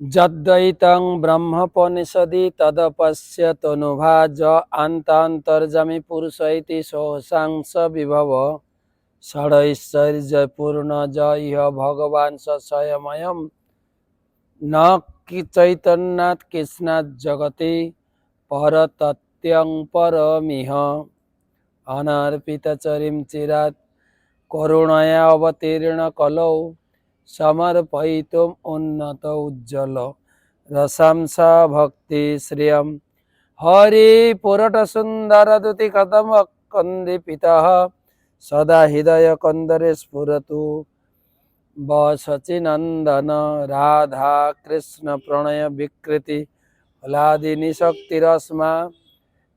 যদ্বৈতং ব্রহ্মোপনিষদি তদপশ্যতনুভাজ আন্তান্তর্যামী পুরুষ ইতি সোऽসাংস বিভব ষড়ৈশ্বর্যপূর্ণ য ইহ ভগবান স স্বয়ময়ম ন চৈতন্যাৎ কৃষ্ণাৎ জগতি পরতত্যং পরমিহ অনর্পিতচরিম চিরাৎ করুণয়া অবতীর্ণ কলৌ সমর্পয়িতুম উন্নত উজ্জ্বল রসংসা ভক্তি শ্রিয়ম হরি পুরট সুন্দর দুতি কদম কন্দিপিতঃ সদা হৃদয় কন্দরে স্ফুরতু বসচিনন্দন রাধা কৃষ্ণ প্রণয় বিকৃতি হলাদিনী শক্তিরস্মা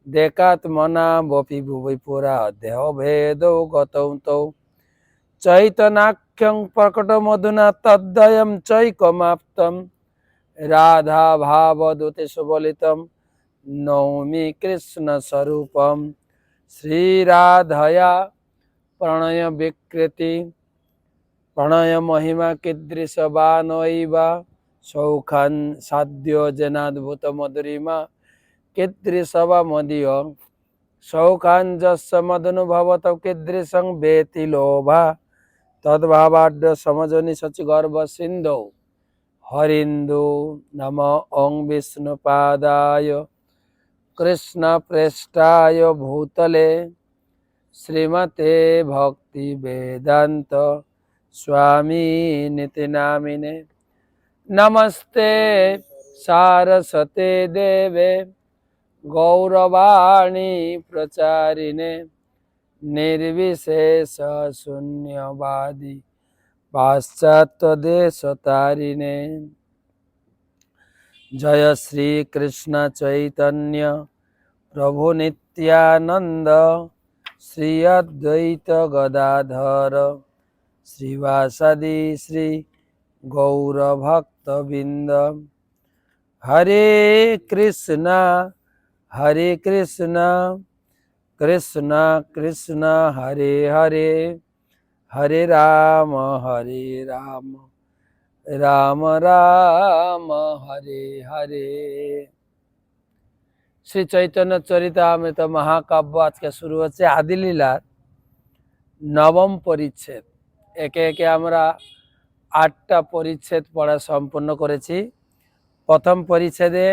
দেকাত্মনা বপি ভুবি পুরা দেহ ভেদ গতৌ তৌ চৈতনাখ্যং প্রকট মধুনা তদ্বয়ম চৈকমাপ্তম রাধা ভাবদূতে সুবলিতম নৌমি কৃষ্ণ স্বরূপম শ্রীরাধয়া প্রণয় বিকৃতি প্রণয় মহিমা কীদৃশ বা নৈবা সৌখান সাধ্য জেনাদ্ভুত মধুরিমা কীদৃশ বা মদীয় সৌখান যস্য মদনুভবত কীদৃশং বেতি লোভা তদ্ভাবাঢ্য সমজনি সচি গর্ভ সিন্ধু হরিন্দু নম ওং বিষ্ণুপাদায় কৃষ্ণ প্রেষ্টায় ভূতলে শ্রীমতে ভক্তি বেদান্ত স্বামী নিতি নামিনে নমস্তে সারস্বতে দেবে গৌরবাণী প্রচারিণে নির্বিশেষ শূন্যবাদী পাশ্চাত্য দেশতারিণে জয় শ্রী কৃষ্ণ চৈতন্য প্রভু নিত্যানন্দ শ্রী অদ্বৈত গদাধর শ্রীবাসাদি শ্রী গৌরভক্তবৃন্দ হরে কৃষ্ণ কৃষ্ণ কৃষ্ণ হরে হরে হরে রাম রাম রাম হরে হরে। শ্রী চৈতন্য চরিতামৃত মহাকাব্য আজকে শুরু হচ্ছে আদিলীলার নবম পরিচ্ছেদ। একে একে আমরা 8টা পরিচ্ছেদ পড়া সম্পন্ন করেছি। প্রথম পরিচ্ছেদে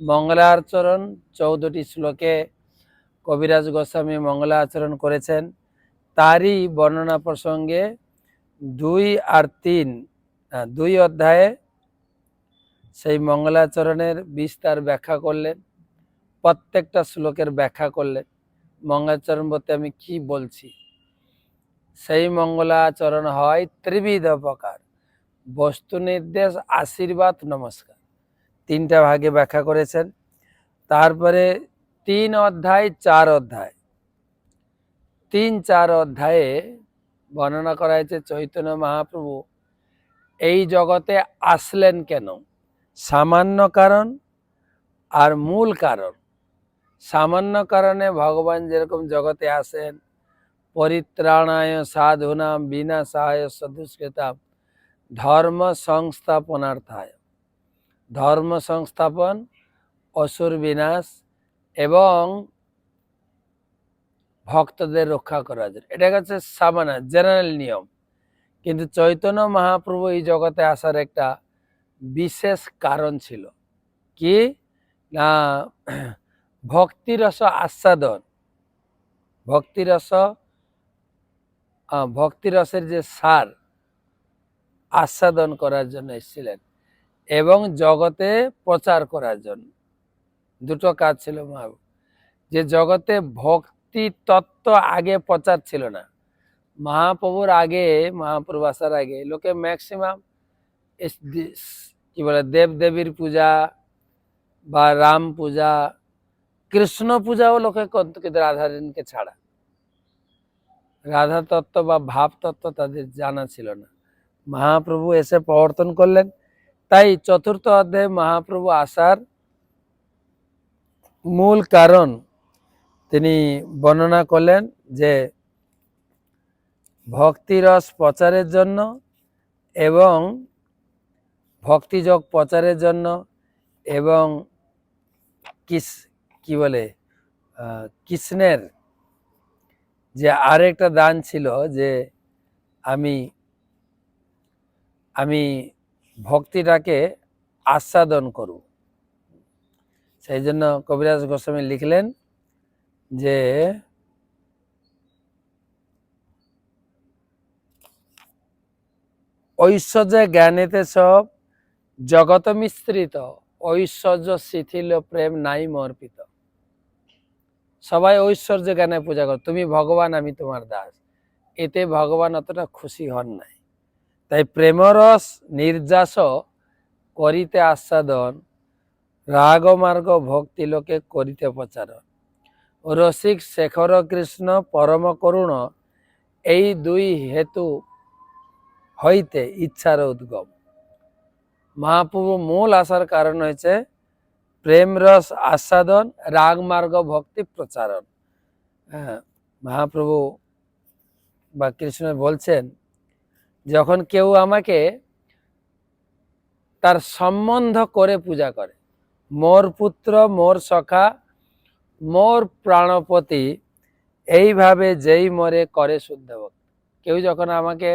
মঙ্গলাচরণ 14টি শ্লোকে কবিরাজ গোস্বামী মঙ্গলাচরণ করেছেন। তারই বর্ণনা প্রসঙ্গে 2 আর 3 2 অধ্যায়ে সেই মঙ্গলাচরণের বিস্তার ব্যাখ্যা করলেন, প্রত্যেকটা শ্লোকের ব্যাখ্যা করলেন। মঙ্গলাচরণ বলতে আমি কি বলছি, সেই মঙ্গলাচরণ হয় ত্রিবিধ প্রকার: বস্তু নির্দেশ, আশীর্বাদ, নমস্কার। 3টা ভাগে ব্যাখ্যা করেছেন। তারপরে 3 অধ্যায় 4 অধ্যায় 3-4 অধ্যায়ে বর্ণনা করা হয়েছে চৈতন্য মহাপ্রভু এই জগতে আসলেন কেন, সামান্য কারণ আর মূল কারণ। সামান্য কারণে ভগবান যেরকম জগতে আসেন, পরিত্রাণায় সাধুনাম বিনাশায় সদুষ্কৃতাম ধর্ম সংস্থাপনার্থায়, ধর্ম সংস্থাপন, অসুর বিনাশ এবং ভক্তদের রক্ষা করার জন্য। এটা হচ্ছে সামান্য জেনারেল নিয়ম। কিন্তু চৈতন্য মহাপ্রভু এই জগতে আসার একটা বিশেষ কারণ ছিল কি না, ভক্তিরস আস্বাদন, ভক্তিরসের যে সার আস্বাদন করার জন্য এসেছিলেন এবং জগতে প্রচার করার জন্য। 2টো কাজ ছিল মহাপ্রভু। যে জগতে ভক্তি তত্ত্ব আগে প্রচার ছিল না। মহাপ্রভুর আগে, মহাপ্রভু আসার আগে লোকে ম্যাক্সিমাম কি বলে দেবদেবীর পূজা বা রাম পূজা, কৃষ্ণ পূজাও লোকে করত, কিন্তু রাধারানীকে ছাড়া। রাধা তত্ত্ব বা ভাব তত্ত্ব তাদের জানা ছিল না। মহাপ্রভু এসে প্রবর্তন করলেন। তাই 4র্থ অধ্যায়ে মহাপ্রভু আসার মূল কারণ তিনি বর্ণনা করলেন যে ভক্তিরস প্রচারের জন্য এবং ভক্তিযোগ প্রচারের জন্য, এবং কি বলে কৃষ্ণের যে আরেকটা দান ছিল যে আমি আমি ভক্তিটাকে আস্বাদন করব। সেই জন্য কবিরাজ গোস্বামী লিখলেন যে ঐশ্বর্য জ্ঞানেতে সব জগত মিশ্রিত, ঐশ্বর্য শিথিল প্রেম নাই মর্পিত। সবাই ঐশ্বর্য জ্ঞানে পূজা কর, তুমি ভগবান আমি তোমার দাস, এতে ভগবান অতটা খুশি হন নাই। তাই প্রেমরস নির্যাস করিতে আস্বাদন, রাগ মার্গ ভক্তি লোকে করিতে প্রচারণ। রসিক শেখর কৃষ্ণ পরম করুণ, এই দুই হেতু হইতে ইচ্ছার উদ্গম। মহাপ্রভু মূল আসার কারণ হয়েছে প্রেম রস আস্বাদন, রাগ মার্গ ভক্তি প্রচারণ। হ্যাঁ, মহাপ্রভু বা কৃষ্ণ বলছেন, যখন কেউ আমাকে তার সম্বন্ধ করে পূজা করে, মোর পুত্র মোর সখা মোর প্রাণপতি, এইভাবে যেই মরে করে শুদ্ধ ভক্তি। কেউ যখন আমাকে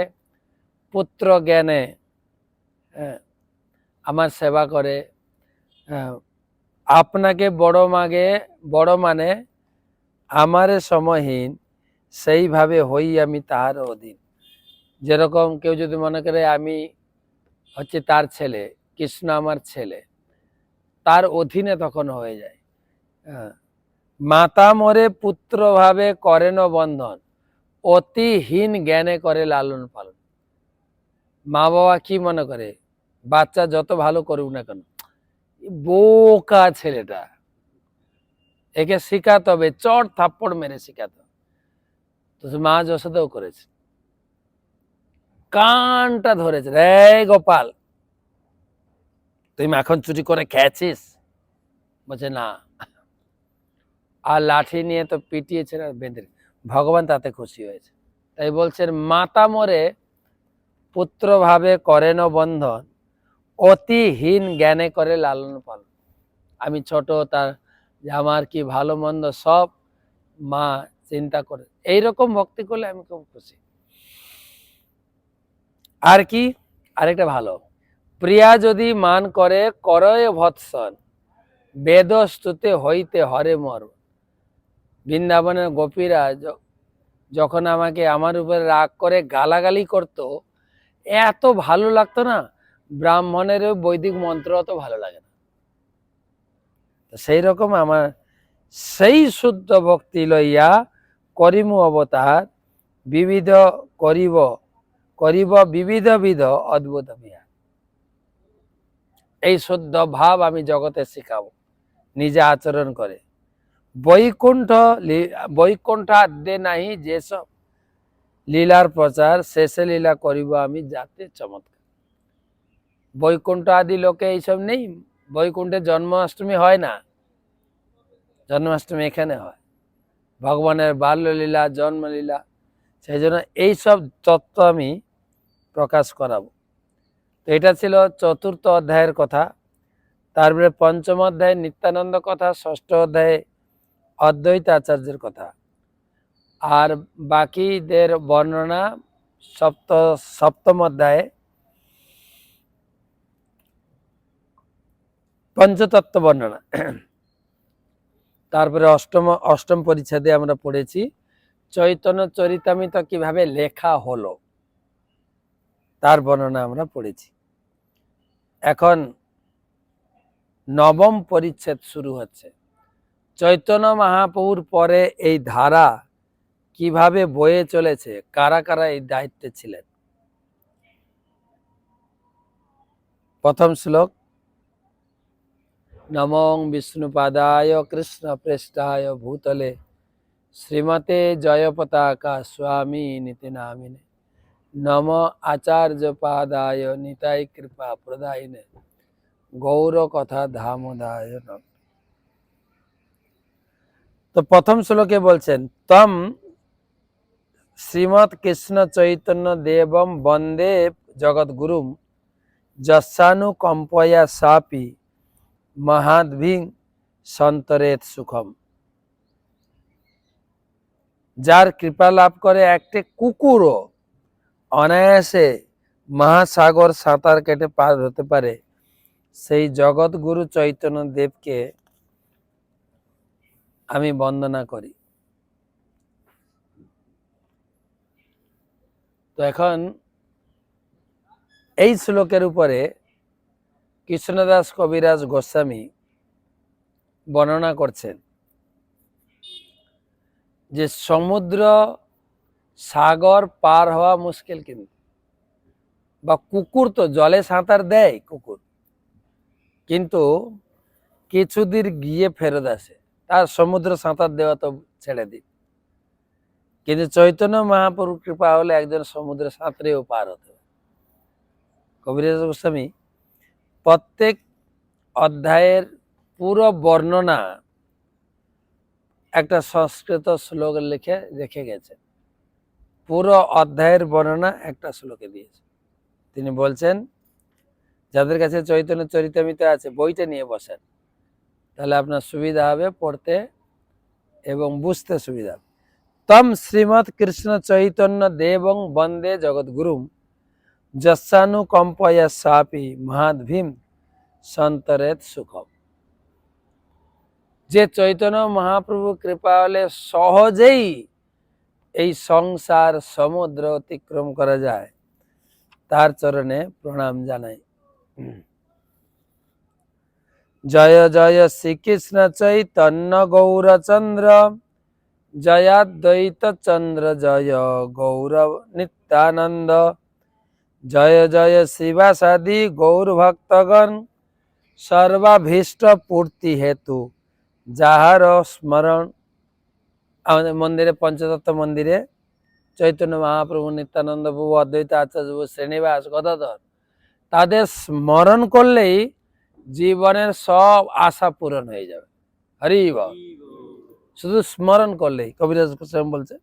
পুত্র জ্ঞানে আমার সেবা করে, আপনাকে বড় মানে আমারে সময়হীন, সেইভাবে হই আমি তাহার অধীন। যেরকম কেউ যদি মনে করে আমি হচ্ছে তার ছেলে, কৃষ্ণ আমার ছেলে, তার অধীনে তখন হয়ে যায়। মাতা মরে পুত্র ভাবে করেন বন্ধন, অতিহীন জ্ঞানে করে লালন পালন। মা বাবা কি মনে করে, বাচ্চা যত ভালো করুক না কেন, বোকা ছেলেটা, একে শিখাতে হবে, চট থাপ্পড় মেরে শিখাতে হবে। তো মা যশোদাও করেছে, কানটা ধরেছে, রে গোপাল তুই মাখন চুরি করে খেয়েছিস, বলছে না, আর লাঠি নিয়ে তো পিটিয়েছে না, বেঁধে। ভগবান তাতে খুশি হয়েছে। তাই বলছেন মাতা মরে পুত্র ভাবে করেন বন্ধন, অতিহীন জ্ঞানে করে লালন পালন। আমি ছোট, তার আমার কি ভালো মন্দ সব মা চিন্তা করে, এইরকম ভক্তি করলে আমি খুব খুশি। আর কি আরেকটা ভালো, প্রিয়া যদি মান করে করয়ে ভৎসন, বেদ স্তুতে হইতে হরে মর। বৃন্দাবনের গোপীরা যখন আমাকে আমার উপরে রাগ করে গালাগালি করত, এত ভালো লাগতো না, ব্রাহ্মণের বৈদিক মন্ত্র অত ভালো লাগে না। সেই রকম আমার সেই শুদ্ধ ভক্তি লইয়া করিমু অবতার, বিবিধ করিব বিবিধ বিধ অদ্ভুত বিহার। এই শুদ্ধ ভাব আমি জগতে শিখাবো নিজে আচরণ করে। বৈকুণ্ঠ আদ্যে নাহি যেসব লীলার প্রচার, শেষে লীলা করিব আমি যাতে চমৎকার। বৈকুণ্ঠ আদি লোকে এইসব নেই, বৈকুণ্ঠে জন্মাষ্টমী হয় না, জন্মাষ্টমী এখানে হয়, ভগবানের বাল্যলীলা জন্মলীলা। সেই জন্য এইসব তত্ত্ব আমি প্রকাশ করাবো। তো এটা ছিল চতুর্থ অধ্যায়ের কথা। তারপরে পঞ্চম অধ্যায়ে নিত্যানন্দ কথা, ষষ্ঠ অধ্যায়ে অদ্বৈত আচার্যের কথা, আর বাকিদের বর্ণনা সপ্তম অধ্যায়ে পঞ্চতত্ত্ব বর্ণনা। তারপরে অষ্টম পরিচ্ছেদে আমরা পড়েছি চৈতন্য চরিতামৃত কিভাবে লেখা হলো, তার বর্ণনা আমরা পড়েছি। এখন নবম পরিচ্ছেদ শুরু হচ্ছে। চৈতন্য মহাপ্রভুর পরে এই ধারা কিভাবে বয়ে চলেছে, কারা কারা এই দায়িত্বে ছিলেন। প্রথম শ্লোক, নমো বিষ্ণুপাদায় কৃষ্ণ প্রেষ্ঠায় ভূতলে শ্রীমতে জয় পতাকা স্বামী নীতি নামিনে, নম আচার্য পাদায় নিতাই কৃপা প্রদায়িনে, গৌর কথা ধামোদায়। তো প্রথম শ্লোকে বলছেন তম শ্রীমৎ কৃষ্ণ চৈতন্য দেবম বন্দে জগৎগুরুম যস্যানুকম্পয়া সাপি মহাদ্ভিং সন্তরেত সুখম। যার কৃপা লাভ করে একটি কুকুরও অনায়াসে মহাসাগর সাঁতার কেটে পার হতে পারে, সেই জগৎ গুরু চৈতন্য দেবকে আমি বন্দনা করি। তো এখন এই শ্লোকের উপরে কৃষ্ণদাস কবিরাজ গোস্বামী বর্ণনা করছেন যে সমুদ্র সাগর পার হওয়া মুশকিল, কিন্তু বা কুকুর তো জলে সাঁতার দেয় কুকুর, কিন্তু কিছুদিন গিয়ে ফেরত আসে, তার সমুদ্র সাঁতার দেওয়া তো ছেড়ে দিন। কিন্তু চৈতন্য মহাপ্রভু কৃপা হলে একজন সমুদ্র সাঁতরেও পার হতে হবে। কবিরাজ গোস্বামী প্রত্যেক অধ্যায়ের পুরো বর্ণনা একটা সংস্কৃত শ্লোক লিখে রেখে গেছে। পুরো অধ্যায়ের বর্ণনা একটা শ্লোকে দিয়েছে। তিনি বলছেন, যাদের কাছে চৈতন্য চরিতামৃত আছে বইটা নিয়ে বসেন, তাহলে আপনার সুবিধা হবে পড়তে এবং বুঝতে সুবিধা হবে। তম শ্রীমৎ কৃষ্ণ চৈতন্য দেবং বন্দে জগৎগুরুম যস্যানুকম্পয়া সাপি মহাদ্ভীম সন্তরেত সুখম। যে চৈতন্য মহাপ্রভু কৃপা হলে সহজেই এই সংসার সমুদ্র অতিক্রম করা যায়, তার চরণে প্রণাম জানাই। জয় জয় শ্রীকৃষ্ণ চৈতন্য গৌরচন্দ্র জয়াদ্বৈত চন্দ্র জয় গৌর নিত্যানন্দ। জয় জয় শিবাসাদি গৌর ভক্তগণ সর্বাভীষ্ট পূর্তি হেতু যাহার স্মরণ। আমাদের মন্দিরে পঞ্চতত্ত্ব মন্দিরে চৈতন্য মহাপ্রভু, নিত্যানন্দ প্রভু, অদ্বৈত আচার্য প্রভু, শ্রীনিবাস, গদাধর, তাদের স্মরণ করলেই জীবনের সব আশা পূরণ হয়ে যাবে। হরি বল। শুধু স্মরণ করলেই, কবিরাজ গোস্বামী বলছে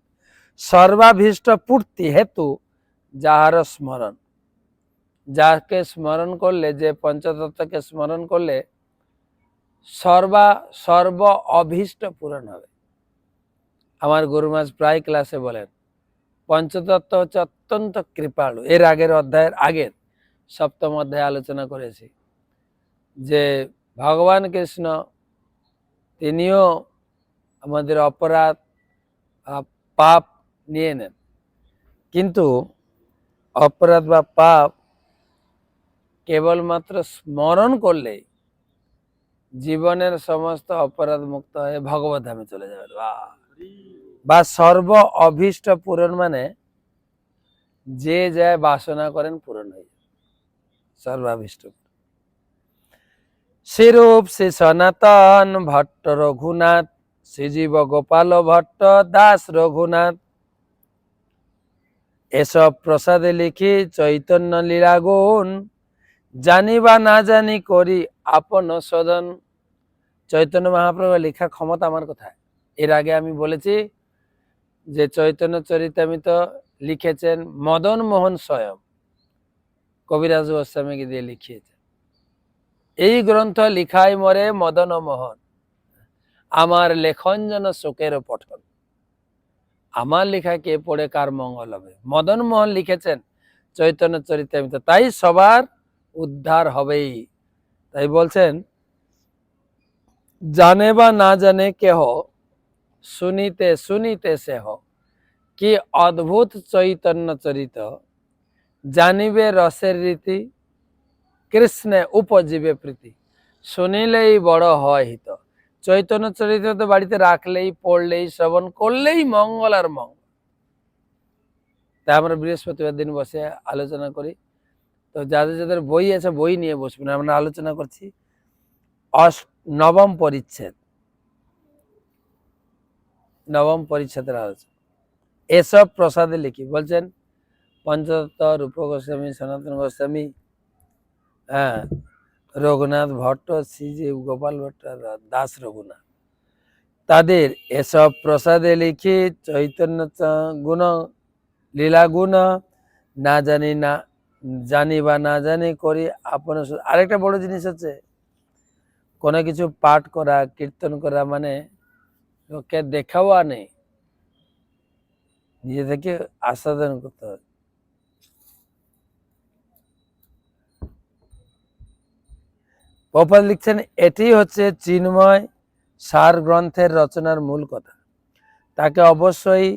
সর্বাভীষ্ট পূর্তি হেতু যাহার স্মরণ। যাকে স্মরণ করলে, যে পঞ্চতত্ত্বকে স্মরণ করলে সর্ব অভীষ্ট পূরণ হবে। আমার গুরুমাজ প্রায় ক্লাসে বলেন পঞ্চতত্ত্ব হচ্ছে অত্যন্ত কৃপালু। এর আগের অধ্যায়ের আগের সপ্তম অধ্যায়ে আলোচনা করেছি যে ভগবান কৃষ্ণ তিনিও আমাদের অপরাধ পাপ নিয়ে নেন, কিন্তু অপরাধ বা পাপ কেবলমাত্র স্মরণ করলেই জীবনের সমস্ত অপরাধ মুক্ত হয়ে ভগবত ধামে চলে যাবে। বা সর্ব অভীষ্ট পূরণ মানে যে যায় বাসনা করেন পূরণ হয়ে যায়, সর্বাভীষ্ট। শ্রীরূপ শ্রী সনাতন ভট্ট রঘুনাথ, শ্রীজীব গোপাল ভট্ট দাস রঘুনাথ, এসব প্রসাদে লিখি চৈতন্য লীলা গুণ, জানি বা না জানি করি আপন সদন। চৈতন্য মহাপ্রভু লেখার ক্ষমতা আমার কোথায়? এর আগে আমি বলেছি যে চৈতন্য চরিতামৃত লিখেছেন মদন মোহন স্বয়ং, কবিরাজ গোস্বামীকে দিয়ে লিখিয়েছেন। এই গ্রন্থ লিখায় মরে মদন মোহন, আমার লেখন যেন শোকের পঠন। আমার লেখা কে পড়ে কার মঙ্গল হবে? মদন মোহন লিখেছেন চৈতন্য চরিতামৃত, তাই সবার উদ্ধার হবেই। তাই বলছেন, জানে বা না জানে কেহ, শুনিতে শুনিতে সেহ, কি অদ্ভুত চৈতন্য চরিত, জানিবে রসের রীতি, কৃষ্ণে উপজীবে প্রীতি। শুনিলেই বড় হয় হিত। চৈতন্য চরিত্র তো বাড়িতে রাখলেই, পড়লেই, শ্রবণ করলেই মঙ্গল আর মঙ্গল। তাই আমরা বৃহস্পতিবার দিন বসে আলোচনা করি। তো যাদের যাদের বই আছে বই নিয়ে বসবেন। আমরা আলোচনা করছি নবম পরিচ্ছেদ, নবম পরিচ্ছেদের আলোচনা। এসব প্রসাদে লিখি বলছেন পঞ্চতত্ত্ব, রূপ গোস্বামী, সনাতন গোস্বামী, রঘুনাথ ভট্ট, শ্রীজীব গোপাল ভট্ট, দাস রঘুনাথ, তাদের এসব প্রসাদে লিখি চৈতন্য গুণ লীলা গুণ, না জানি জানি বা না জানি করি আপন। আরেকটা বড় জিনিস হচ্ছে কোনো কিছু পাঠ করা কীর্তন করা মানে লোককে দেখাওয়া নেই, নিজে থেকে আস্বাদন করতে হবে। প্রপাত লিখছেন এটি হচ্ছে চিন্ময় সার গ্রন্থের রচনার মূল কথা। তাকে অবশ্যই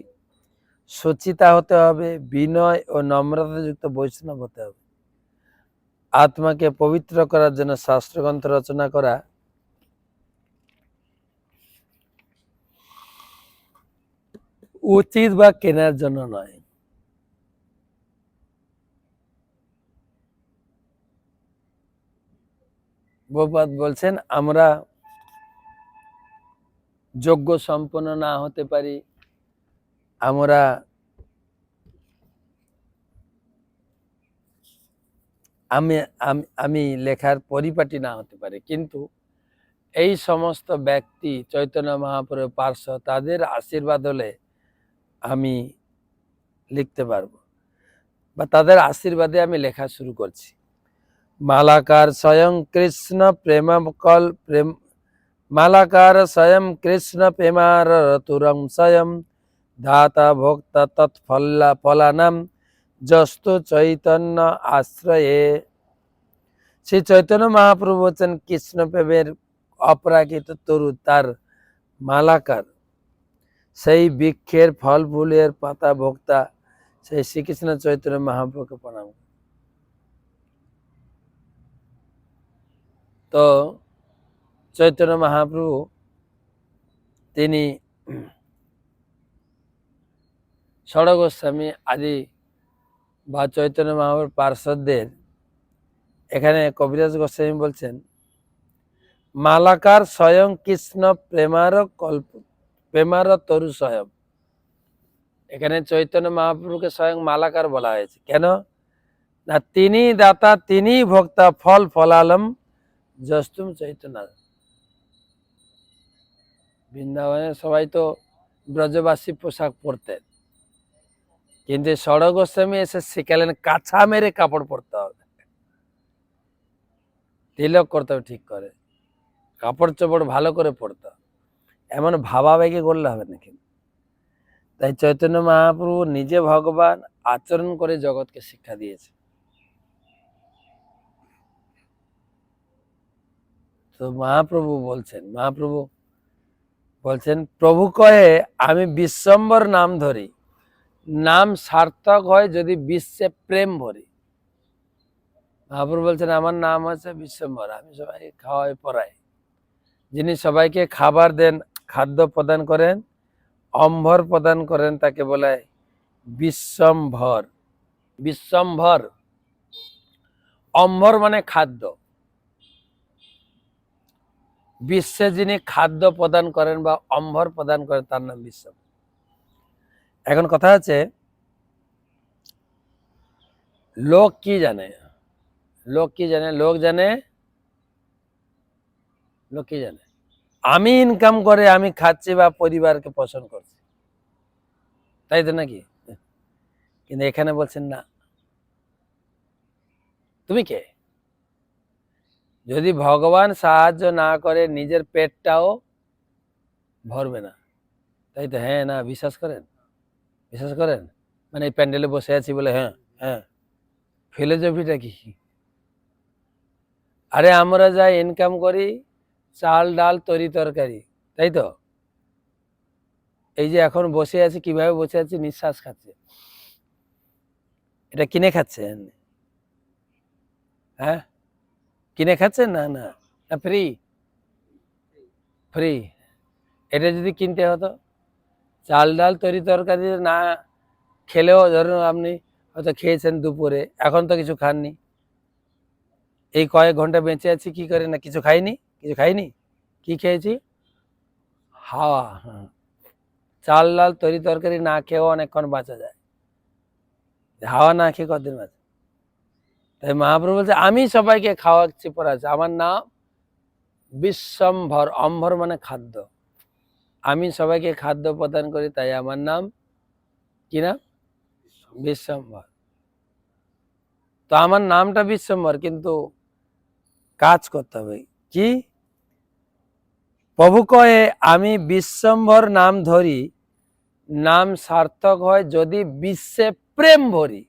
সুচিতা হতে হবে, বিনয় ও নম্রতাযুক্ত বৈষ্ণব হতে হবে। আত্মাকে পবিত্র করার জন্য শাস্ত্রগ্রন্থ রচনা করা উচিত বা কেনার জন্য নয়। প্রভুপাদ বলছেন আমরা যোগ্য সম্পন্ন না হতে পারি, আমরা আমি আমি লেখার পরিপাটি না হতে পারি, কিন্তু এই সমস্ত ব্যক্তি চৈতন্য মহাপ্রভুর পার্শ্ব তাদের আশীর্বাদ হলে আমি লিখতে পারবো, বা তাদের আশীর্বাদে আমি লেখা শুরু করছি। মালাকার স্বয়ং কৃষ্ণ প্রেমকল প্রেম মালাকার স্বয়ং কৃষ্ণ প্রেমার তুরং স্বয়ং ধাতা ভোক্তা তৎফলা ফলানাম যস্তু চৈতন্য আশ্রয়ে। শ্রী চৈতন্য মহাপ্রভু হচ্ছেন কৃষ্ণ প্রেমের অপরাকৃত তরু, তার মালাকার, সেই বৃক্ষের ফল ফুলের পাতা ভোক্তা সেই শ্রীকৃষ্ণ চৈতন্য মহাপ্রভুকে প্রণাম। তো চৈতন্য মহাপ্রভু তিনি ষড় গোস্বামী আদি বা চৈতন্য মহাপ্রভুর পার্শ্বদের, এখানে কবিরাজ গোস্বামী বলছেন মালাকার স্বয়ং কৃষ্ণ প্রেমার কল্প প্রেমার তরু স্বয়ং। এখানে চৈতন্য মহাপ্রভুকে স্বয়ং মালাকার বলা হয়েছে কেন না, তিনি দাতা, তিনি ভোক্তা, ফল ফলালম যস্তুম চৈতন্য। বৃন্দাবনে সবাই তো ব্রজবাসী পোশাক পরতেন, কিন্তু ষড় গোস্বামী এসে শিখালেন কাছা মেরে কাপড় পরতে হবে, তিলক করতে হবে ঠিক করে, কাপড় চোপড় ভালো করে পরতে হবে, এমন ভাবাবেগে করলে হবে না। কিন্তু তাই চৈতন্য মহাপ্রভু নিজে ভগবান আচরণ করে জগৎকে শিক্ষা দিয়েছে। তো মহাপ্রভু বলছেন প্রভু কয়ে আমি বিশ্বম্বর নাম ধরি, নাম সার্থক হয় যদি বিশ্বে প্রেম ভরি। মহাপ্রভু বলছেন আমার নাম হচ্ছে বিশ্বম্বর, আমি সবাইকে খাওয়াই পড়াই। যিনি সবাইকে খাবার দেন, খাদ্য প্রদান করেন, অম্ভর প্রদান করেন, তাকে বলে বিশ্বম্ভর। বিশ্বম্ভর, অম্ভর মানে খাদ্য, বিশ্বে যিনি খাদ্য প্রদান করেন বা অম্ভর প্রদান করেন তার নাম বিশ্বম্ভর। এখন কথা হচ্ছে লোক কি জানে, লোক কি জানে, লোক জানে আমি ইনকাম করে আমি খাচ্ছি বা পরিবারকে পোষণ করছি, তাই তো নাকি? কিন্তু এখানে বলছেন না, তুমি কে? যদি ভগবান সাহায্য না করে নিজের পেটটাও ভরবে না, তাই তো? হ্যাঁ না বিশ্বাস করেন মানে এই প্যান্ডেলে বসে আছি বলে হ্যাঁ হ্যাঁ, ফিলোজফিটা কি? আরে আমরা যা ইনকাম করি চাল ডাল তরি তরকারি, তাই তো? এই যে এখন বসে আছি, কিভাবে বসে আছি, নিঃশ্বাস খাচ্ছে, এটা কিনে খাচ্ছেন? হ্যাঁ কিনে খাচ্ছেন? না না, ফ্রি ফ্রি। এটা যদি কিনতে হতো, চাল ডাল তরি তরকারি না খেলেও, ধরুন আপনি হয়তো খেয়েছেন দুপুরে, এখন তো কিছু খাননি, এই কয়েক ঘন্টা বেঁচে আছি কি করে, না কিছু খাইনি, কি খেয়েছি? হাওয়া। হ্যাঁ, চাল ডাল তরি তরকারি না খেয়েও অনেকক্ষণ বাঁচা যায়, হাওয়া না খেয়ে কতদিন বাঁচে? তাই মহাপ্রভু বলছে আমি সবাইকে খাওয়াচ্ছি পড়াচ্ছি, আমার নাম বিশ্বম্ভর। অম্ভর মানে খাদ্য, আমি সবাইকে খাদ্য প্রদান করি, তাই আমার নাম কি নাম? বিশ্বম্ভর। তো আমার নামটা বিশ্বম্বর, কিন্তু কাজ করতে হবে কি? প্রভু কয়ে আমি বিশ্বম্বর নাম ধরি, নাম সার্থক হয় যদি বিশ্বে প্রেম ভরি।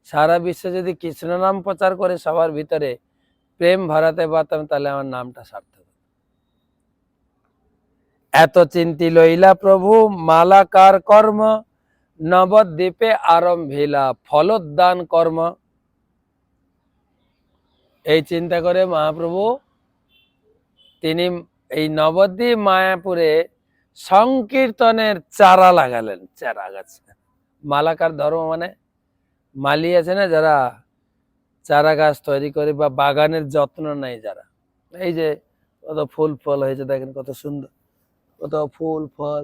সারা বিশ্বে যদি কৃষ্ণ নাম প্রচার করে সবার ভিতরে প্রেম ভরাতে পারতাম, তাহলে আমার নামটা সার্থক। এত চিন্তি লইলা প্রভু মালাকার কর্ম, নবদ্বীপে আরম্ভিলা ফলোদ্যান কর্ম। এই চিন্তা করে মহাপ্রভু তিনি এই নবদ্বীপ মায়াপুরে সংকীর্তনের চারা লাগালেন। চারা গাছ, মালাকার ধর্ম মানে মালি আছে না, যারা চারা গাছ তৈরি করে বা বাগানের যত্ন নেয় যারা, এই যে কত ফুল ফল হয়েছে দেখেন, কত সুন্দর, কত ফুল ফল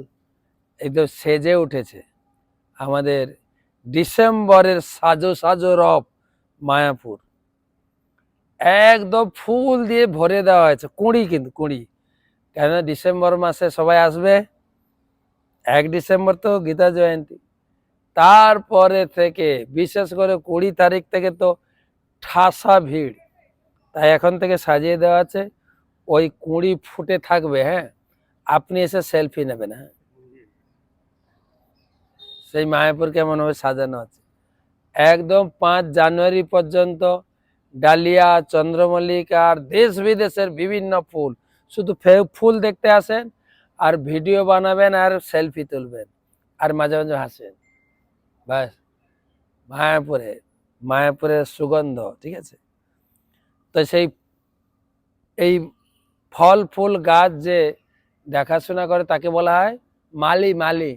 একদম সেজে উঠেছে। আমাদের ডিসেম্বরের সাজো সাজো রব মায়াপুর একদম ফুল দিয়ে ভরে দেওয়া হয়েছে। কুঁড়ি, কিন্তু কুঁড়ি, কেন ডিসেম্বর মাসে সবাই আসবে, 1 ডিসেম্বর তো গীতা জয়ন্তী, তারপরে থেকে বিশেষ করে 20 তারিখ থেকে তো ঠাসা ভিড়। তাই এখন থেকে সাজিয়ে দেওয়া আছে, ওই কুঁড়ি ফুটে থাকবে। হ্যাঁ, আপনি এসে সেলফি নেবেন। হ্যাঁ, সেই মায়াপুর কেমন ভাবে সাজানো আছে একদম 5 জানুয়ারি পর্যন্ত। ডালিয়া, চন্দ্রমল্লিকা আর দেশ বিদেশের বিভিন্ন ফুল, শুধু ফুল দেখতে আসেন আর ভিডিও বানাবেন আর সেলফি তুলবেন আর মাঝে মাঝে হাসেন। ব্যাস, মায়াপুরের সুগন্ধ। ঠিক আছে, তো সেই এই ফল ফুল গাছ যে দেখাশোনা করে তাকে বলা হয় মালি। মালি।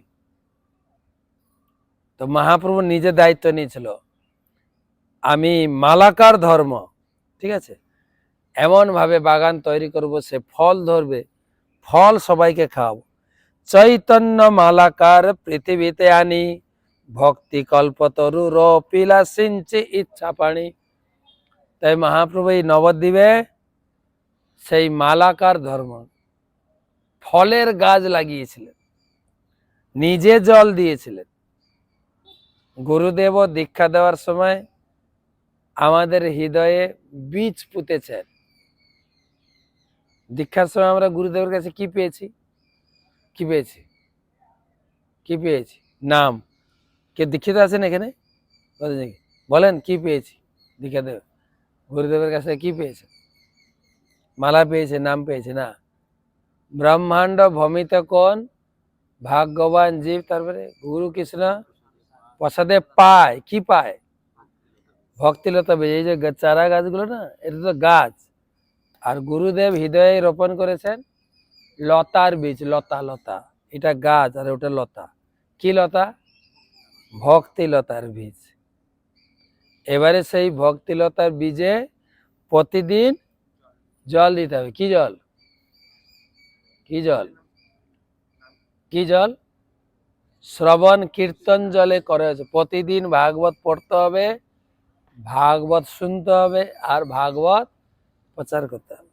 তো মহাপ্রভু নিজে দায়িত্ব নিয়েছিল, আমি মালাকার ধর্ম, ঠিক আছে, এমন ভাবে বাগান তৈরি করব, সে ফল ধরবে, ফল সবাইকে খাওয়াবো। চৈতন্য মালাকার পৃথিবীতে আনি, ভক্তি কল্পতরু রপিলা সিঞ্চি ইচ্ছা পানি। তাই মহাপ্রভু এই নবদ্বীপে সেই মালাকার ধর্ম, ফলের গাছ লাগিয়েছিলেন, নিজে জল দিয়েছিলেন। গুরুদেব দীক্ষা দেওয়ার সময় আমাদের হৃদয়ে বীজ পুঁতেছেন। দীক্ষার সময় আমরা গুরুদেবের কাছে কি পেয়েছি? কি পেয়েছি? কি পেয়েছি? নাম। কে দীক্ষিত আছেন এখানে? বলেন কি পেয়েছি? দীক্ষা দেব গুরুদেবের কাছে কি পেয়েছে? মালা পেয়েছে, নাম পেয়েছে না? ব্রহ্মাণ্ড ভমিত কোন ভাগ্যবান জীব, তারপরে গুরু কৃষ্ণ প্রসাদে পায়। কি পায়? ভক্তিলতা বীজ। এই যে চারা গাছগুলো না, এটা তো গাছ, আর গুরুদেব হৃদয়ে রোপণ করেছেন লতার বীজ। লতা, লতা, এটা গাছ আর ওটা লতা। কি লতা? ভক্তিলতার বীজ। এবারে সেই ভক্তিলতার বীজে প্রতিদিন জল দিতে হবে। কি জল? কি জল? কি জল? শ্রবণ কীর্তন জলে করে হয়েছে। প্রতিদিন ভাগবত পড়তে হবে, ভাগবত শুনতে হবে আর ভাগবত প্রচার করতে হবে।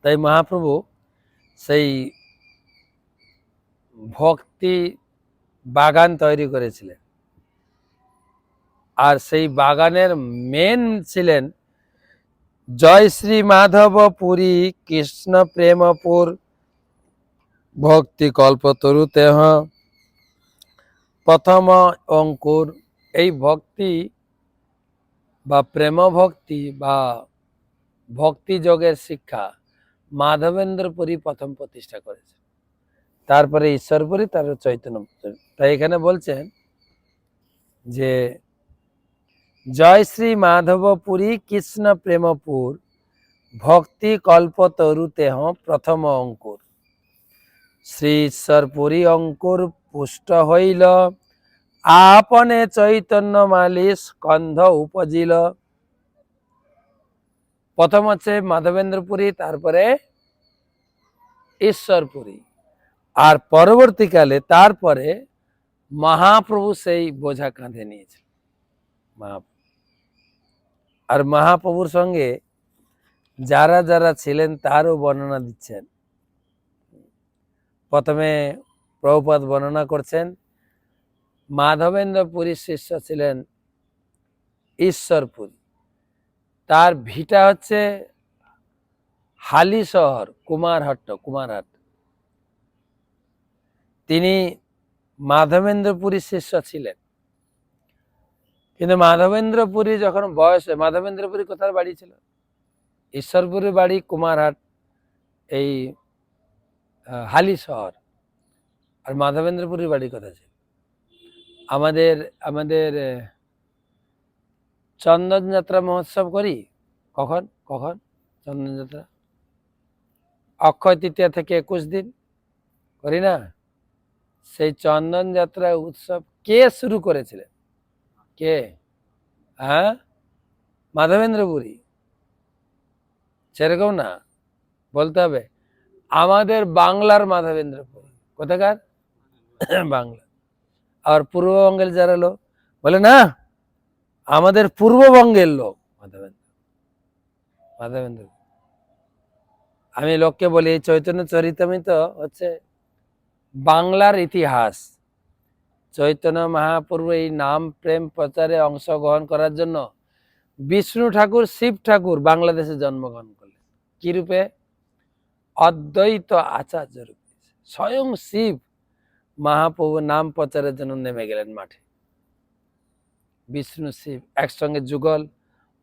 তাই মহাপ্রভু সেই ভক্তি বাগান তৈরি করেছিলেন, আর সেই বাগানের মেন ছিলেন জয় শ্রী মাধব পুরী কৃষ্ণ প্রেমপুর ভক্তি কল্পতরু তেহ প্রথম অঙ্কুর। এই ভক্তি বা প্রেম ভক্তি বা ভক্তি যোগের শিক্ষা মাধবেন্দ্রপুরী প্রথম প্রতিষ্ঠা করেছে, তারপরে ঈশ্বরপুরী, তারপরে চৈতন্য। তাই এখানে বলছেন যে জয় শ্রী মাধবপুরী কৃষ্ণ প্রেমপুর ভক্তি কল্পতরু তেহ প্রথম অঙ্কুর। শ্রী ঈশ্বরপুরী অঙ্কুর পুষ্ট হইল, আপনে চৈতন্য মালি স্কন্ধ উপজিল। প্রথম হচ্ছে মাধবেন্দ্রপুরী, তারপরে ঈশ্বরপুরী, আর পরবর্তীকালে তারপরে মহাপ্রভু সেই বোঝা কাঁধে নিয়েছে। আর মহাপ্রভুর সঙ্গে যারা যারা ছিলেন তারও বর্ণনা দিচ্ছেন। প্রথমে প্রভুপাদ বর্ণনা করছেন মাধবেন্দ্র পুরীর শিষ্য ছিলেন ঈশ্বরপুরী, তার ভিটা হচ্ছে হালি শহর, কুমারহাট। তিনি মাধবেন্দ্রপুরীর শিষ্য ছিলেন, কিন্তু মাধবেন্দ্রপুরী যখন বয়স হয়, মাধবেন্দ্রপুরী কোথার বাড়ি ছিল? ঈশ্বরপুরীর বাড়ি কুমারহাট, এই হালি শহর। আর মাধবেন্দ্রপুরীর বাড়ি কোথায় ছিল? আমাদের আমাদের চন্দন যাত্রা মহোৎসব করি কখন কখন? চন্দন যাত্রা অক্ষয় তৃতীয়া থেকে 21 দিন করি না? সেই চন্দন যাত্রা উৎসব কে শুরু করেছিলেন? কে? হ্যাঁ, মাধবেন্দ্রপুরী। সেরকম না, বলতে হবে আমাদের বাংলার মাধবেন্দ্রপুরী। কোথাকার? বাংলা। আর পূর্ববঙ্গের যারা লোক বলে না, আমাদের পূর্ববঙ্গের লোক মাধবেন্দ্র। আমি লোককে বলি চৈতন্য চরিতামৃত হচ্ছে বাংলার ইতিহাস। চৈতন্য মহাপ্রভু এই নাম প্রেম প্রচারে অংশগ্রহণ করার জন্য বিষ্ণু ঠাকুর, শিব ঠাকুর বাংলাদেশে জন্মগ্রহণ করলেন। কি রূপে? অদ্বৈত আচার্য রূপে। স্বয়ং শিব মহাপ্রভু নাম প্রচারের জন্য নেমে গেলেন মাঠে। বিষ্ণু শিব একসঙ্গে যুগল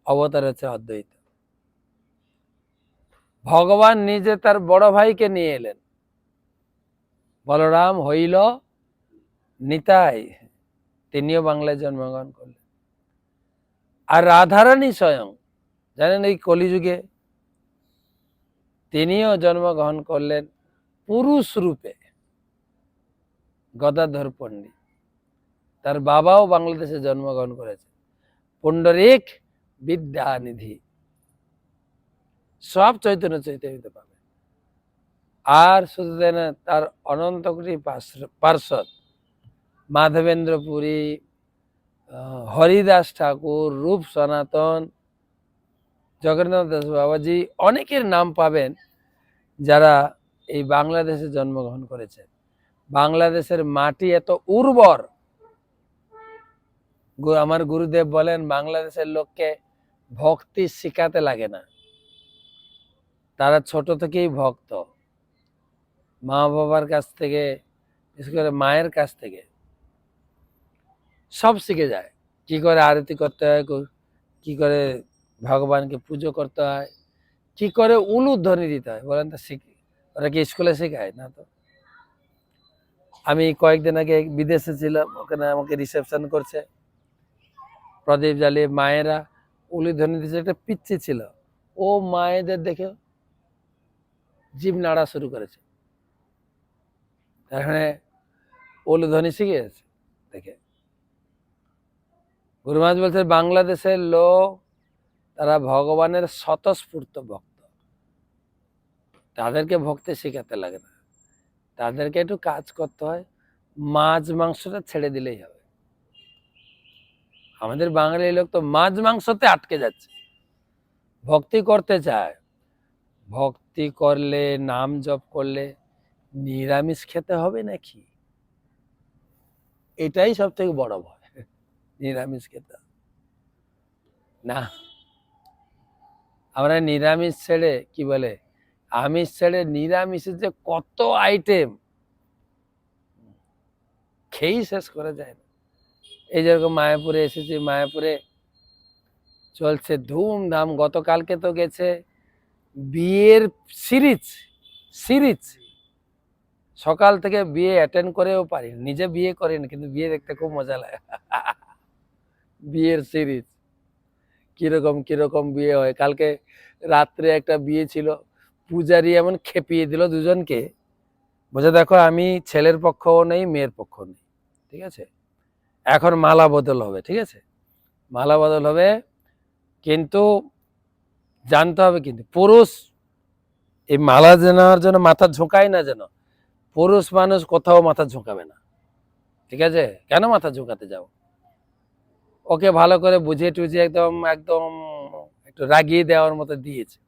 অবতার হচ্ছে অদ্বৈত। ভগবান নিজে তার বড় ভাইকে নিয়ে এলেন, বলরাম হইল নিতাই, তিনিও বাংলায় জন্মগ্রহণ করলেন। আর রাধারানী স্বয়ং, জানেন এই কলিযুগে তিনিও জন্মগ্রহণ করলেন পুরুষ রূপে, গদাধর পণ্ডিত। তার বাবাও বাংলাদেশে জন্মগ্রহণ করেছে, পুণ্ডরিক বিদ্যানিধি। সব চৈতন্য চৈতন্যতে পাবে। আর শুধু তাই না, তার অনন্ত কোটি পার্ষদ মাধবেন্দ্রপুরী, হরিদাস ঠাকুর, রূপ সনাতন, জগন্নাথ দাস বাবাজি, অনেকের নাম পাবেন যারা এই বাংলাদেশে জন্মগ্রহণ করেছেন। বাংলাদেশের মাটি এত উর্বর, আমার গুরুদেব বলেন বাংলাদেশের লোককে ভক্তি শিখাতে লাগে না, তারা ছোট থেকেই ভক্ত। মা বাবার কাছ থেকে, বিশেষ করে মায়ের কাছ থেকে সব শিখে যায়। কি করে আরতি করতে হয়, কি করে ভগবানকে পুজো করতে হয়, কি করে উলুধ্বনি দিতে হয়, বলেন তো শিখি? ওরা কি স্কুলে শেখায় না? তো আমি কয়েকদিন আগে বিদেশে ছিলাম, ওখানে আমাকে রিসেপশন করছে, প্রদীপ জ্বালিয়ে মায়েরা উলুধ্বনি দিচ্ছে। একটা পিচ্ছি ছিল, ও মায়েদের দেখে জিভ নাড়া শুরু করেছে, তার মানে উলুধ্বনি শিখে গেছে দেখে। গুরু মহারাজ বলছে বাংলাদেশের লোক, তারা ভগবানের স্বতঃস্ফূর্ত ভক্ত, তাদেরকে ভক্তি শেখাতে লাগে না, তাদেরকে একটু কাজ করতে হয়, মাছ মাংসটা ছেড়ে দিলেই হবে। আমাদের বাঙালি লোক তো মাছ মাংসতে আটকে যাচ্ছে, ভক্তি করতে চায়। ভক্তি করলে, নাম জপ করলে নিরামিষ খেতে হবে নাকি? এটাই সব থেকে বড় ভয়, নিরামিষ খেতে না। আমরা নিরামিষ ছেড়ে, কি বলে, আমিষ ছেড়ে নিরামিষের যে কত আইটেম, খেয়েই শেষ করা যায় না। এই যেরকম মায়াপুরে এসেছি, মায়াপুরে চলছে ধুমধাম। গতকালকে তো গেছে বিয়ের সিরিজ। সকাল থেকে বিয়ে অ্যাটেন্ড করেও পারি, নিজে বিয়ে করিনি, কিন্তু বিয়ে দেখতে খুব মজা লাগে। বিয়ের সিরিজ কিরকম কিরকম বিয়ে হয়। কালকে রাত্রে একটা বিয়ে ছিল, পূজারি এমন খেপিয়ে দিল দুজনকে, বুঝে দেখো আমি ছেলের পক্ষও নেই, মেয়ের পক্ষ নেই, ঠিক আছে? এখন মালা বদল হবে, ঠিক আছে, মালা বদল হবে, কিন্তু জানতে হবে কিন্তু পুরুষ এই মালা নেওয়ার জন্য মাথা ঝোঁকায় না, যেন পুরুষ মানুষ কোথাও মাথা ঝোঁকাবে না, ঠিক আছে? কেন মাথা ঝোঁকাতে যাও? ওকে ভালো করে বুঝিয়ে টুঝিয়ে একদম একদম একটু রাগিয়ে দেওয়ার মতো দিয়েছে,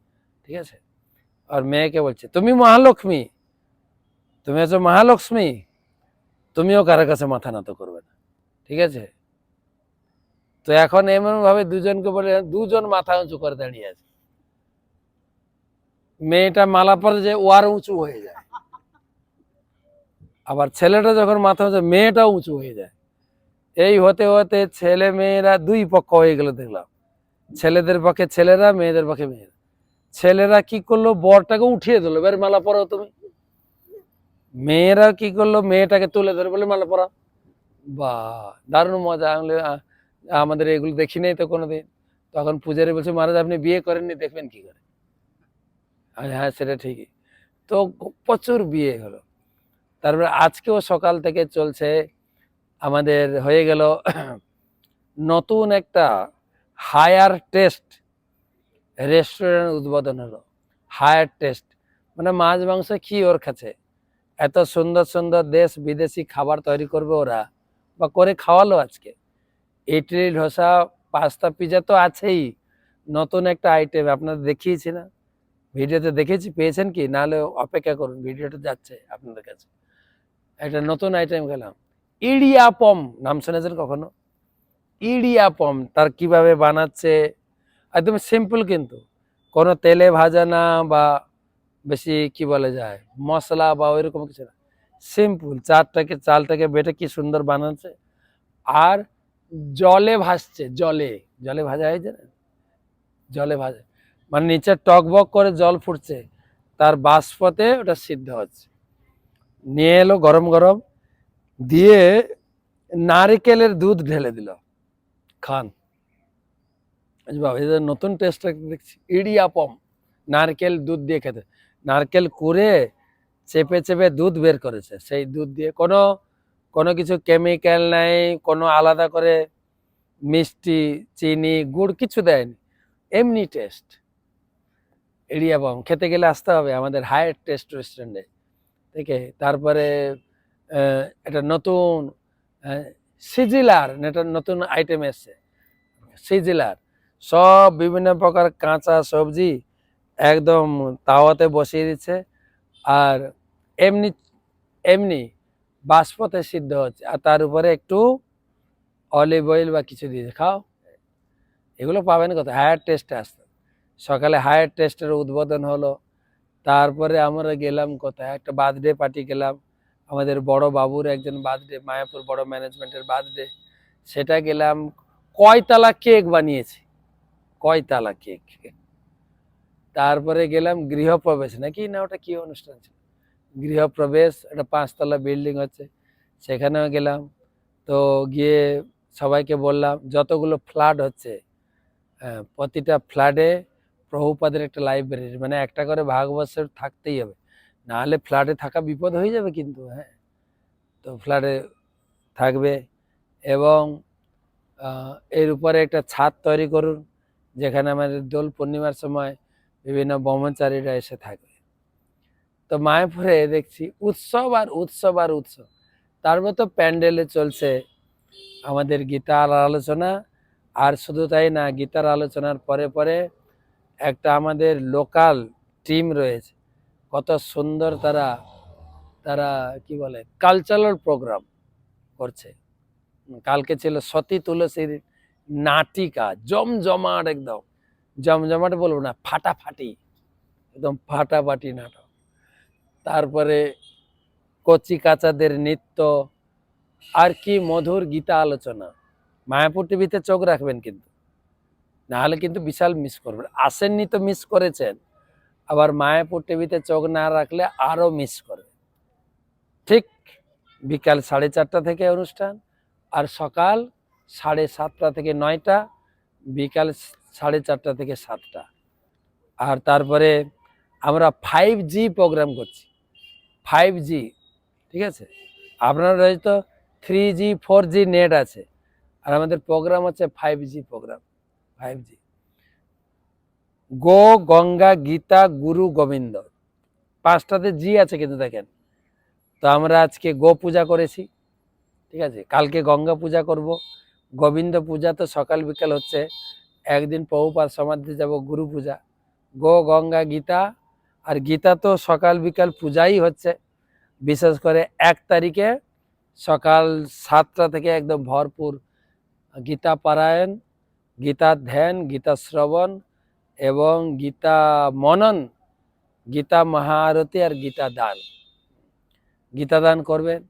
ঠিক আছে? আর মেয়েকে বলছে তুমি মহালক্ষ্মী, তুমি হচ্ছে মহালক্ষ্মী, তুমিও কারো কাছে মাথা নত করবে না, ঠিক আছে? তো এখন এমন ভাবে দুজনকে বলে দুজন মাথা উঁচু করে দাঁড়িয়ে আছে, মেয়েটা মালা পরে যে ও আরো উঁচু হয়ে যায়, আবার ছেলেটা যখন মাথা উঁচু মেয়েটাও উঁচু হয়ে যায়। এই হতে হতে ছেলে মেয়েরা দুই পক্ষ হয়ে গেল দেখলাম, ছেলেদের পক্ষে ছেলেরা, মেয়েদের পক্ষে মেয়েরা। ছেলেরা কি করলো, বরটাকে উঠিয়ে দিল, এবার মালা পরাও তুমি। মেয়েরা কি করলো, মেয়েটাকে তুলে ধরে বলে মালা পরাও। বা দারুণ মজা। আমাদের এগুলো দেখি নাই তো কোনোদিন। তখন পূজারী বলছে, মহারাজ আপনি বিয়ে করেননি, দেখবেন কি করে। হ্যাঁ সেটা ঠিকই। তো প্রচুর বিয়ে হলো। তারপরে আজকেও সকাল থেকে চলছে আমাদের, হয়ে গেল নতুন একটা হায়ার টেস্ট রেস্টুরেন্ট উদ্বোধন হলো। হায়ার টেস্ট মানে মাছ মাংস কি ওর কাছে, এত সুন্দর সুন্দর দেশ বিদেশি খাবার তৈরি করবে ওরা, বা করে খাওয়ালো আজকে। ইডলি ধোসা পাস্তা পিজা তো আছেই, নতুন একটা আইটেম আপনাদের দেখিয়েছি না, ভিডিওতে দেখেছি, পেয়েছেন কি? নাহলে অপেক্ষা করুন, ভিডিওটা যাচ্ছে আপনাদের কাছে। একটা নতুন আইটেম খেলাম, ইডিয়াপম, নাম শুনেছেন কখনো? ইডিয়াপম, তার কিভাবে বানাচ্ছে একদম সিম্পল, কিন্তু কোনো তেলে ভাজা না বা বেশি কি বলে যায় মশলা বা ওইরকম কিছু না, সিম্পল চালটাকে বেটে কি সুন্দর বানাচ্ছে। আর জলে ভাসছে, জলে জলে ভাজা হয়েছে না, জলে ভাজা মানে নিচে টকবক করে জল ফুটছে, তার বাষ্পতে ওটা সিদ্ধ হচ্ছে। নিয়ে এলো গরম গরম, দিয়ে নারিকেলের দুধ ঢেলে দিল, খান। বাবা এদের নতুন টেস্ট দেখছি, ইডিয়াপম, নারকেল দুধ দিয়ে খেতে। নারকেল কুড়ে চেপে চেপে দুধ বের করেছে, সেই দুধ দিয়ে কোনো কোনো কিছু কেমিক্যাল নাই, কোনো আলাদা করে মিষ্টি চিনি গুড় কিছু দেয়নি, এমনি টেস্ট। ইডিয়াপম খেতে গেলে আসতে হবে আমাদের হায়ার টেস্ট রেস্টুরেন্টে থেকে। তারপরে এটা নতুন সিজিলার, এটা নতুন আইটেম এসছে, সিজিলার সব বিভিন্ন প্রকার কাঁচা সবজি একদম তাওয়াতে বসিয়ে দিচ্ছে, আর এমনি এমনি বাষ্পতে সিদ্ধ হচ্ছে, আর তার উপরে একটু অলিভ অয়েল বা কিছু দিয়েছে, খাও। এগুলো পাবেন কোথায়? হায়ার টেস্টে আসতে। সকালে হায়ার টেস্টের উদ্বোধন হলো। তারপরে আমরা গেলাম কোথায়, একটা বার্থডে পার্টি গেলাম, আমাদের বড় বাবুর একজন বার্থডে, মায়াপুর বড় ম্যানেজমেন্টের বার্থডে, সেটা গেলাম। কয়তলা কেক বানিয়েছি, কয়তলা কেক। তারপরে গেলাম গৃহপ্রবেশ, নাকি না ওটা কি অনুষ্ঠান ছিল, গৃহপ্রবেশ, একটা 5 তলা বিল্ডিং হচ্ছে, সেখানেও গেলাম। তো গিয়ে সবাইকে বললাম যতগুলো ফ্ল্যাট হচ্ছে, প্রতিটা ফ্ল্যাটে প্রভুপাদের একটা লাইব্রেরি, মানে একটা করে ভাগবত থাকতেই হবে, নাহলে ফ্ল্যাটে থাকা বিপদ হয়ে যাবে কিন্তু। হ্যাঁ, তো ফ্ল্যাটে থাকবে, এবং এর উপরে একটা ছাদ তৈরি করুন, যেখানে আমাদের দোল পূর্ণিমার সময় বিভিন্ন ব্রহ্মচারীরা এসে থাকবে। তো মায়াপুরে দেখছি উৎসব আর উৎসব আর উৎসব। তার মতো প্যান্ডেলে চলছে আমাদের গীতার আলোচনা, আর শুধু তাই না, গীতার আলোচনার পরে পরে একটা আমাদের লোকাল টিম রয়েছে, কত সুন্দর তারা তারা কি বলে কালচারাল প্রোগ্রাম করছে। কালকে ছিল সতী তুলসীর নাটিকা, জমজমাট, একদম জমজমাট বলবো না, ফাটাফাটি, একদম ফাটাফাটি নাটক। তারপরে কচি কাচাদের নৃত্য, আর কি মধুর গীতা আলোচনা। মায়াপুর টিভিতে চোখ রাখবেন কিন্তু, নাহলে কিন্তু বিশাল মিস করবেন। আসেননি তো মিস করেছেন, আবার মায়াপুর টিভিতে চোখ না রাখলে আরো মিস করবে। ঠিক বিকাল 4:30 থেকে অনুষ্ঠান, আর সকাল 7:30 থেকে 9টা, বিকাল 4:30 থেকে 7টা। আর তারপরে আমরা 5G প্রোগ্রাম করছি, 5G, ঠিক আছে? আপনার হয়তো 3G 4G নেট আছে, আর আমাদের প্রোগ্রাম হচ্ছে 5G প্রোগ্রাম। 5G, গো, গঙ্গা, গীতা, গুরু, গোবিন্দ, 5টাতে জি আছে কিন্তু দেখেন। তো আমরা আজকে গো পূজা করেছি, ঠিক আছে, কালকে গঙ্গা পূজা করব, গোবিন্দ পূজা তো সকাল বিকাল হচ্ছে, একদিন প্রভুপাদ সমাধি যাব, গুরু পূজা, গো, গঙ্গা, গীতা। আর গীতা তো সকাল বিকাল পূজাই হচ্ছে, বিশেষ করে 1 তারিখে সকাল 7টা থেকে একদম ভরপুর গীতা পারায়ণ, গীতা ধ্যান, গীতা শ্রবণ এবং গীতা মনন, গীতা মহাআরতি আর গীতা দান। গীতা দান করবেন।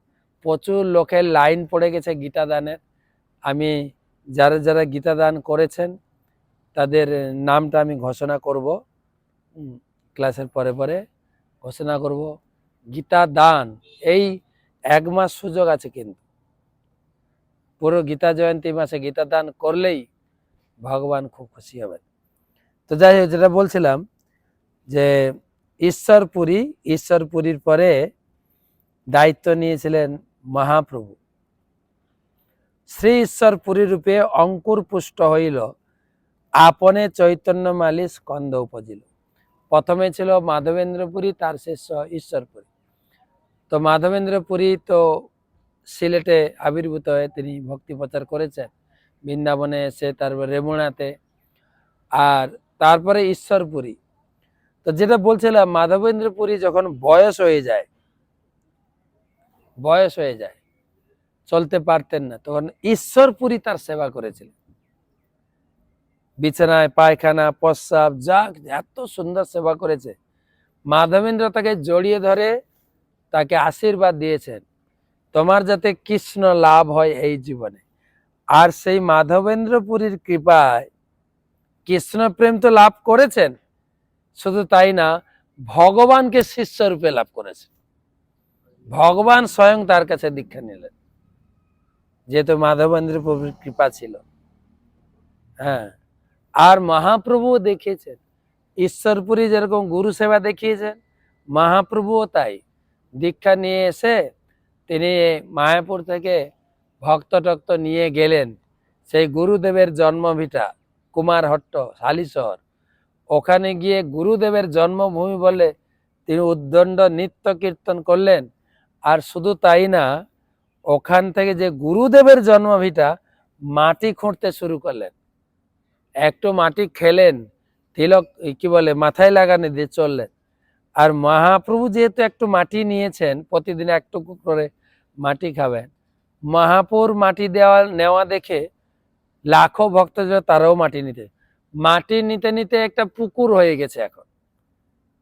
প্রচুর লোকের লাইন পড়ে গেছে গীতা দানের। আমি যারা যারা গীতা দান করেছেন তাদের নামটা আমি ঘোষণা করব, ক্লাসের পরে পরে ঘোষণা করব। গীতা দান এই 1 মাস সুযোগ আছে, কিন্তু পুরো গীতা জয়ন্তী মাসে গীতা দান করলেই ভগবান খুব খুশি হবেন। তো যাই হোক, যেটা বলছিলাম যে ঈশ্বরপুরীর পরে দায়িত্ব নিয়েছিলেন মহাপ্রভু। শ্রী ঈশ্বরপুরী রূপে অঙ্কুর পুষ্ট হইল, আপনে চৈতন্য মালি স্কন্দ উপজিল। প্রথমে ছিল মাধবেন্দ্রপুরী, তার শেষ ঈশ্বরপুরী। তো মাধবেন্দ্রপুরী তো সিলেটে আবির্ভূত হয়ে তিনি ভক্তি প্রচার করেছেন, বৃন্দাবনে এসে, তারপর রেমুনাতে, আর তারপরে ঈশ্বরপুরী। তো যেটা বলছিলাম, মাধবেন্দ্রপুরী যখন বয়স হয়ে যায়, চলতে পারতেন না, তখন ঈশ্বরপুরী তার সেবা করেছিলেন। বিছানায় পায়খানা প্রস্রাব যা এত সুন্দর সেবা করেছে। মাধবেন্দ্র তাকে জড়িয়ে ধরে তাকে আশীর্বাদ দিয়েছেন, তোমার যাতে কৃষ্ণ লাভ হয় এই জীবনে। আর সেই মাধবেন্দ্রপুরীর কৃপায় কৃষ্ণ প্রেম তো লাভ করেছেন, শুধু তাই না, ভগবানকে শিষ্য রূপে লাভ করেছেন। ভগবান স্বয়ং তার কাছে দীক্ষা নিলেন, যেহেতু মাধবেন্দ্রপুরীর কৃপা ছিল। হ্যাঁ, আর মহাপ্রভু দেখিয়েছেন, ঈশ্বরপুরী যেরকম গুরু সেবা দেখিয়েছেন, মহাপ্রভুও তাই। দীক্ষা নিয়ে এসে তিনি মায়াপুর থেকে ভক্ত টক্ত নিয়ে গেলেন সেই গুরুদেবের জন্মভিটা কুমারহট্ট হালিশহর। ওখানে গিয়ে গুরুদেবের জন্মভূমি বলে তিনি উদ্দণ্ড নৃত্য কীর্তন করলেন। আর শুধু তাই না, ওখান থেকে যে গুরুদেবের জন্মভিটা মাটি খুঁড়তে শুরু করলেন। একটু মাটি খেলেন, তিলক কি বলে মাথায় লাগানো দিয়ে চললেন। আর মহাপ্রভু যেহেতু একটু মাটি নিয়েছেন, প্রতিদিন একটুকু করে মাটি খাবেন, মহাপুর মাটি নেওয়া দেখে লাখো ভক্ত তারাও মাটি নিতে নিতে একটা পুকুর হয়ে গেছে এখন।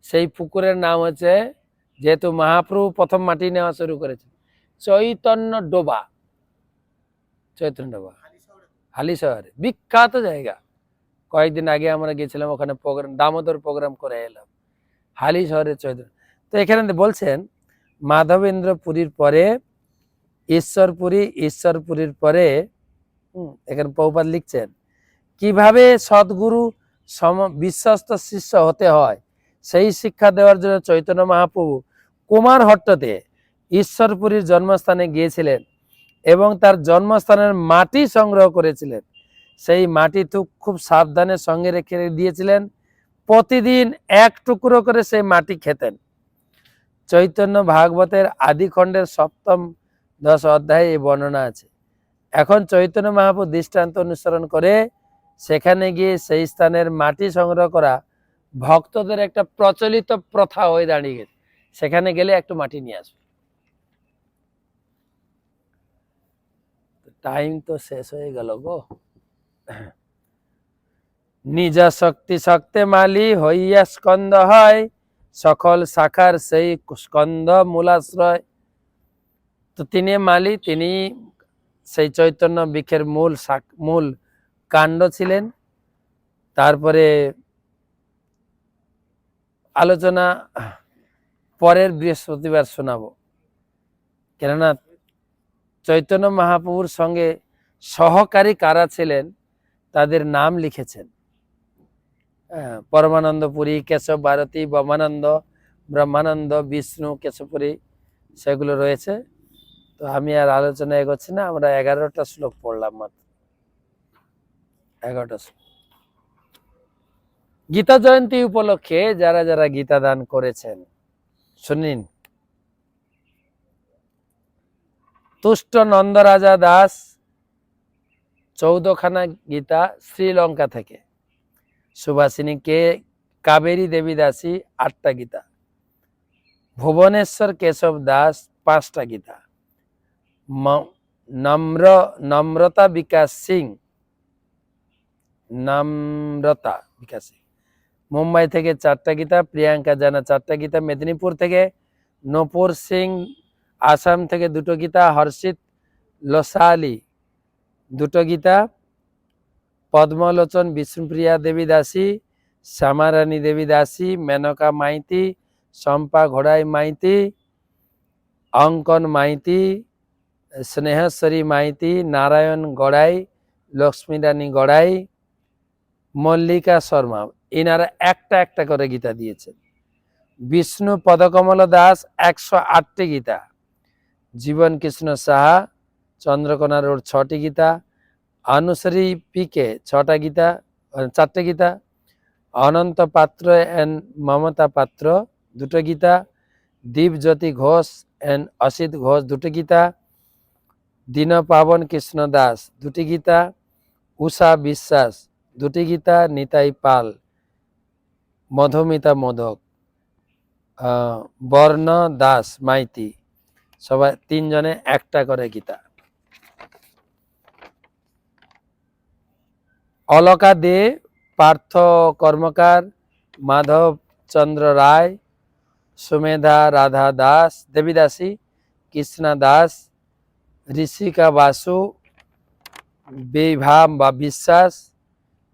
সেই পুকুরের নাম হচ্ছে, যেহেতু মহাপ্রভু প্রথম মাটি নেওয়া শুরু করেছে, চৈতন্য ডোবা। হালিশহরে বিখ্যাত জায়গা। কয়েকদিন আগে আমরা গেছিলাম ওখানে, প্রোগ্রাম দামোদর প্রোগ্রাম করে এলাম হালিশহরে চৈতন্য। তো এখানে বলছেন মাধবেন্দ্রপুরীর পরে ঈশ্বরপুরীর পরে এখানে প্রভুপাদ লিখছেন কিভাবে সদ্গুরু বিশ্বস্ত শিষ্য হতে হয়, সেই শিক্ষা দেওয়ার জন্য চৈতন্য মহাপ্রভু কুমারহট্টতে ঈশ্বরপুরীর জন্মস্থানে গিয়েছিলেন এবং তার জন্মস্থানের মাটি সংগ্রহ করেছিলেন। সেই মাটি খুব সাবধানে সঙ্গে রেখে দিয়েছিলেন। প্রতিদিন এক টুকরো করে সেই মাটি খেতেন। চৈতন্য ভাগবতের আদি খণ্ডের 7ম 10 অধ্যায়ে এই বর্ণনা আছে। এখন চৈতন্য মহাপ্রভু দৃষ্টান্ত অনুসরণ করে সেখানে গিয়ে সেই স্থানের মাটি সংগ্রহ করা ভক্তদের একটা প্রচলিত প্রথা হয়ে দাঁড়িয়ে গেছে। সেখানে গেলে একটু মাটি নিয়ে আসবে। টাইম তো শেষ হয়ে গেল গো। নিজ শক্তি মালি হইয়া স্কন্দ হয়, সকল শাখার সেই স্কন্দ মূলাশ্রয়। তো তিনি মালি, তিনি সেই চৈতন্য বৃক্ষের মূল কাণ্ড ছিলেন। তারপরে আলোচনা পরের বৃহস্পতিবার শোনাবো, কেননা চৈতন্য মহাপ্রভুর সঙ্গে সহকারী কারা ছিলেন তাদের নাম লিখেছেন। পরমানন্দ পুরী, কেশব ভারতী, ব্রহ্মানন্দ, বিষ্ণু কেশবপুরী, সেগুলো রয়েছে। তো আমি আর আলোচনা এগোচ্ছি না, আমরা 11টা শ্লোক পড়লাম মাত্র, 11টা শ্লোক। গীতা জয়ন্তী উপলক্ষে যারা যারা গীতা দান করেছেন শুনিন। তুষ্ট নন্দরাজা দাস 14খানা গীতা শ্রীলঙ্কা থেকে। সুভাষিনী কে কাবেরী দেবী দাসী 8টা গীতা। ভুবনেশ্বর কেশব দাস 5টা গীতা। নম্রতা বিকাশ সিং, নম্রতা বিকাশ সিং। মুম্বাই থেকে 4টা গীতা, প্রিয়াঙ্কা জানা 4টা গীতা, মেদিনীপুর থেকে নূপুর সিং, আসাম থেকে 2টো গীতা, হর্ষিত লোসালি 2টো গীতা, পদ্মলোচন বিষ্ণুপ্রিয়া দেবী দাসী, শ্যামারানী দেবী দাসী, মেনকা মাইতি, শম্পা ঘোড়াই মাইতি, অঙ্কন মাইতি, স্নেহশ্বরী মাইতি, নারায়ণ গড়াই, লক্ষ্মীরানী গড়াই, মল্লিকা শর্মা। এনারা একটা একটা করে গীতা দিয়েছেন। বিষ্ণু পদকমল দাস 108টি গীতা, জীবন কৃষ্ণ সাহা চন্দ্রকোনা রোড 6টি গীতা, অনুসরী পিকে 6টা গীতা, 4টে গীতা, অনন্ত পাত্র এন্ড মমতা পাত্র 2টো গীতা, দীপজ্যোতি ঘোষ এন্ড অসিত ঘোষ 2টি গীতা, দীনপাবন কৃষ্ণ দাস 2টি গীতা, উষা বিশ্বাস 2টি গীতা, নিতাই পাল, মধুমিতা মোদক, বর্ণ দাস মাইতি, সবাই 3 জনে একটা করে গীতা। অলকা দে, পার্থ কর্মকার, মাধব চন্দ্র রায়, সুমেধা রাধা দাস দেবীদাসী, কৃষ্ণা দাস, ঋষিকা বাসু, বিভা বা বিশ্বাস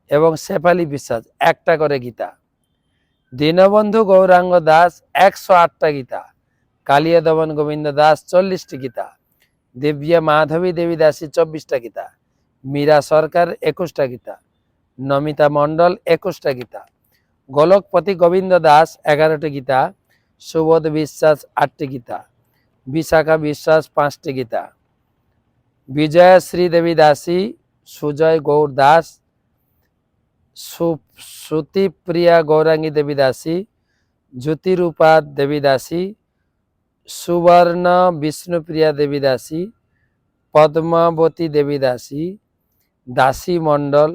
এবং শেফালি বিশ্বাস একটা করে গীতা। দীনবন্ধু গৌরাঙ্গ দাস 108টা গীতা, কালিয়া দমন গোবিন্দ দাস 40টি গীতা, দিব্যা মাধবী দেবী দাসী 24টা গীতা, মীরা সরকার 21টা গীতা, নমিতা মণ্ডল 21টা গীতা, গোলকপতি গোবিন্দ দাস 11টি গীতা, সুবোধ বিশ্বাস 8টি গীতা, বিশাখা বিশ্বাস 5টি গীতা, বিজয়া শ্রী দেবী দাসী, সুজয় গৌর দাস, শ্রুতিপ্রিয়া গৌরাঙ্গী দেবী দাসী, জ্যোতিরূপা দেবী দাসী, সুবর্ণ বিষ্ণুপ্রিয়া দেবী দাসী, পদ্মাবতী দেবী দাসী, দাসী মণ্ডল,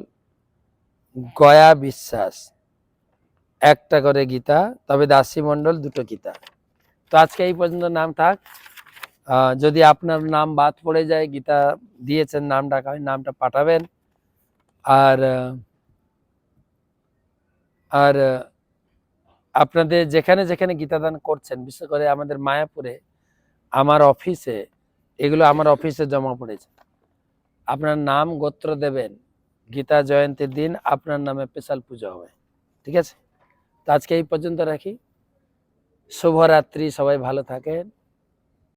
গয়া বিশ্বাস একটা করে গীতা, তবে দাসী মণ্ডল 2টো গীতা। তো আজকে এই পর্যন্ত নাম থাক। যদি আপনার নাম বাদ পড়ে যায়, গীতা দিয়েছেন নামটা নামটা পাঠাবেন। আর আর আপনাদের যেখানে যেখানে গীতাদান করছেন, বিশেষ করে আমাদের মায়াপুরে আমার অফিসে, এগুলো আমার অফিসে জমা পড়েছে। আপনার নাম গোত্র দেবেন, গীতা জয়ন্তীর দিন আপনার নামে স্পেশাল পুজো হবে। ঠিক আছে, তো আজকে এই পর্যন্ত রাখি। শুভরাত্রি, সবাই ভালো থাকেন।